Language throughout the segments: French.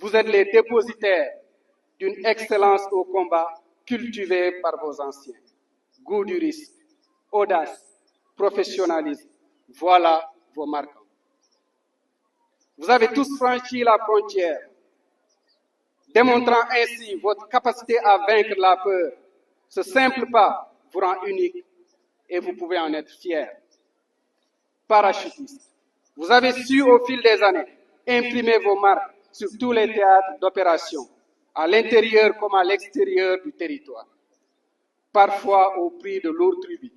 Vous êtes les dépositaires d'une excellence au combat cultivée par vos anciens. Goût du risque, audace, professionnalisme, voilà vos marquants. Vous avez tous franchi la frontière, démontrant ainsi votre capacité à vaincre la peur. Ce simple pas vous rend unique et vous pouvez en être fiers. Parachutistes, vous avez su au fil des années imprimer vos marques sur tous les théâtres d'opération, à l'intérieur comme à l'extérieur du territoire, parfois au prix de lourds tributs.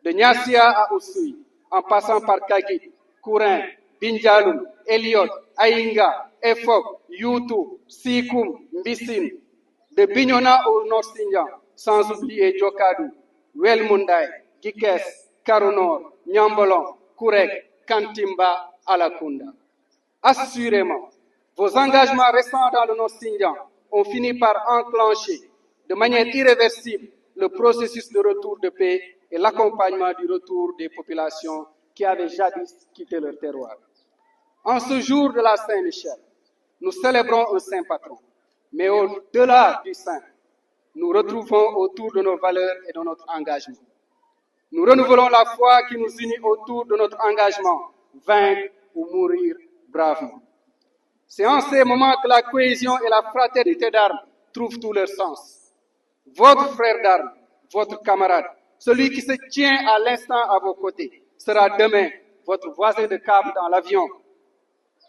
De Niassia à Oussouye, en passant par Kagit, Kourin, Binjaloum, Eliot, Aïnga, Efok, Youtou, Sikoum, Mbissine, de Bignona au Nord-Sindian, sans oublier Djokadou, Welmundaï, Gikes, Karunor, Nyambolon, Kourek, Kantimba, Alakunda. Assurément, vos engagements récents dans le Nord-Sindian ont fini par enclencher de manière irréversible le processus de retour de paix et l'accompagnement du retour des populations qui avaient jadis quitté leur terroir. En ce jour de la Saint-Michel, nous célébrons un saint patron, mais au-delà du saint, nous retrouvons autour de nos valeurs et de notre engagement. Nous renouvelons la foi qui nous unit autour de notre engagement, vaincre ou mourir bravement. C'est en ces moments que la cohésion et la fraternité d'armes trouvent tout leur sens. Votre frère d'armes, votre camarade, celui qui se tient à l'instant à vos côtés, sera demain votre voisin de câble dans l'avion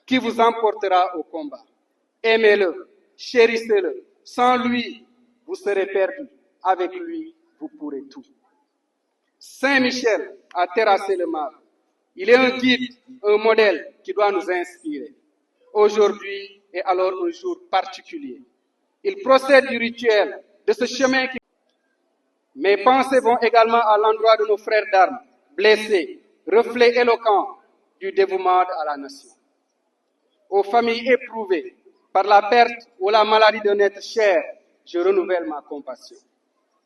qui vous emportera au combat. Aimez-le, chérissez-le. Sans lui, vous serez perdu. Avec lui, vous pourrez tout. Saint-Michel a terrassé le mal. Il est un guide, un modèle qui doit nous inspirer. Aujourd'hui est alors un jour particulier. Il procède du rituel de ce chemin qui... Mes pensées vont également à l'endroit de nos frères d'armes, blessés, reflets éloquents du dévouement à la nation. Aux familles éprouvées par la perte ou la maladie d'un être cher, je renouvelle ma compassion.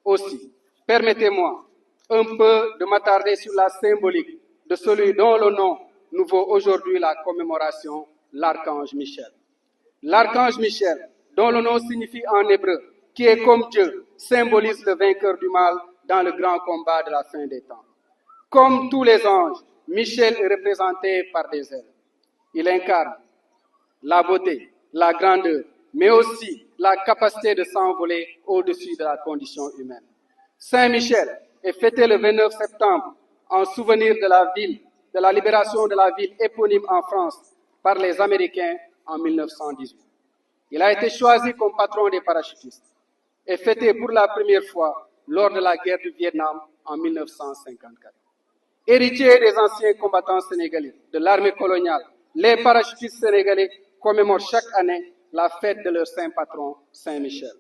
Aussi, permettez-moi un peu de m'attarder sur la symbolique de celui dont le nom nous vaut aujourd'hui la commémoration, l'archange Michel. L'archange Michel, dont le nom signifie en hébreu, qui est comme Dieu, symbolise le vainqueur du mal dans le grand combat de la fin des temps. Comme tous les anges, Michel est représenté par des ailes. Il incarne la beauté, la grandeur, mais aussi la capacité de s'envoler au-dessus de la condition humaine. Saint-Michel est fêté le 29 septembre en souvenir de la ville, de la libération de la ville éponyme en France par les Américains en 1918. Il a été choisi comme patron des parachutistes et fêté pour la première fois lors de la guerre du Vietnam en 1954. Héritier des anciens combattants sénégalais de l'armée coloniale, les parachutistes sénégalais commémorent chaque année la fête de leur saint patron, Saint-Michel.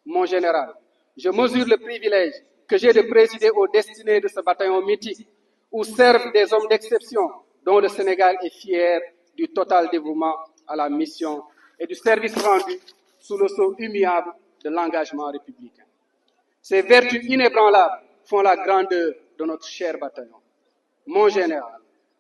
Mon général, je mesure le privilège que j'ai de présider aux destinées de ce bataillon mythique où servent des hommes d'exception dont le Sénégal est fier du total dévouement à la mission et du service rendu sous le sceau immuable de l'engagement républicain. Ces vertus inébranlables font la grandeur de notre cher bataillon. Mon général,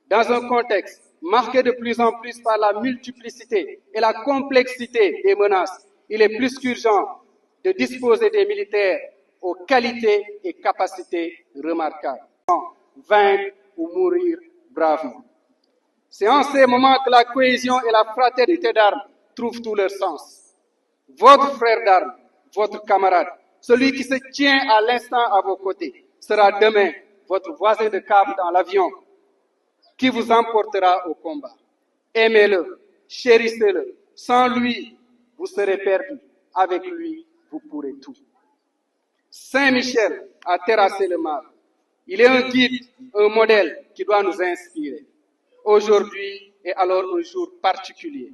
dans un contexte marqué de plus en plus par la multiplicité et la complexité des menaces, il est plus qu'urgent de disposer des militaires aux qualités et capacités remarquables. Vaincre ou mourir bravement. C'est en ces moments que la cohésion et la fraternité d'armes trouvent tout leur sens. Votre frère d'armes, votre camarade, celui qui se tient à l'instant à vos côtés, sera demain votre voisin de câble dans l'avion qui vous emportera au combat. Aimez-le, chérissez-le. Sans lui, vous serez perdu. Avec lui, vous pourrez tout. Saint-Michel a terrassé le mal. Il est un guide, un modèle qui doit nous inspirer. Aujourd'hui est alors un jour particulier.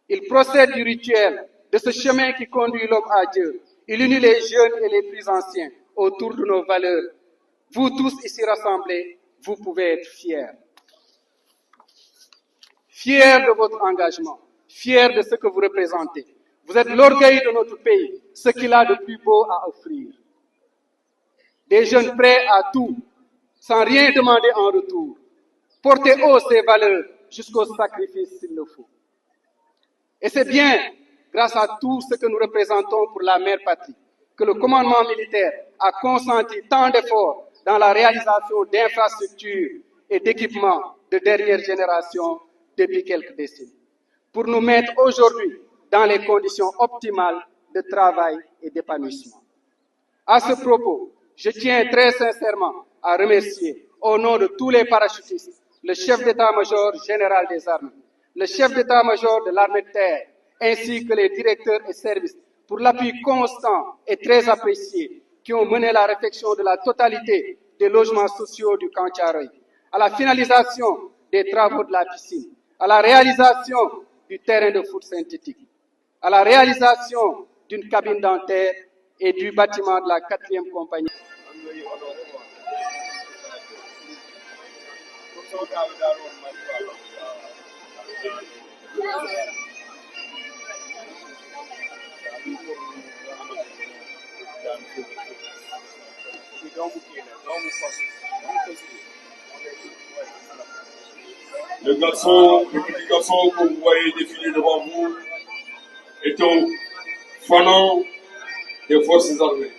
Il procède du rituel de ce chemin qui conduit l'homme à Dieu. Il unit les jeunes et les plus anciens autour de nos valeurs. Vous tous ici rassemblés, vous pouvez être fiers. Fiers de votre engagement, fiers de ce que vous représentez. Vous êtes l'orgueil de notre pays, ce qu'il a de plus beau à offrir. Des jeunes prêts à tout, sans rien demander en retour. Portez haut ces valeurs jusqu'au sacrifice s'il le faut. Et c'est bien grâce à tout ce que nous représentons pour la mère patrie, que le commandement militaire a consenti tant d'efforts dans la réalisation d'infrastructures et d'équipements de dernière génération depuis quelques décennies, pour nous mettre aujourd'hui dans les conditions optimales de travail et d'épanouissement. À ce propos, je tiens très sincèrement à remercier, au nom de tous les parachutistes, le chef d'état-major général des armées, le chef d'état-major de l'armée de terre, ainsi que les directeurs et services pour l'appui constant et très apprécié qui ont mené la réflexion de la totalité des logements sociaux du Camp Thiaroye, à la finalisation des travaux de la piscine, à la réalisation du terrain de foot synthétique, à la réalisation d'une cabine dentaire et du bâtiment de la 4e compagnie. Le petit garçon que vous voyez défiler devant vous est un fanant des forces armées.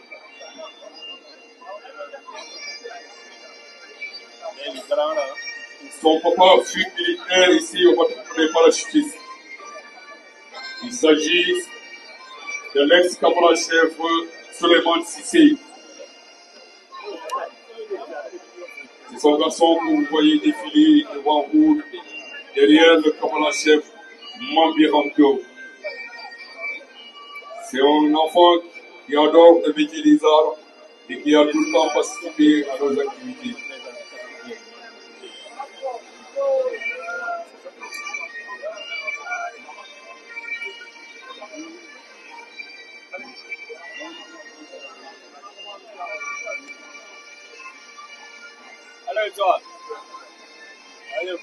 Son papa fut militaire ici au bâtiment des parachutistes. Il s'agit de l'ex-caporal-chef Suleiman Sissé. C'est son garçon que vous voyez défiler devant vous, derrière le caporal-chef Mambi Rampio. C'est un enfant qui adore le métier des arts et qui a tout le temps participé à nos activités. Allez, toi. Allez.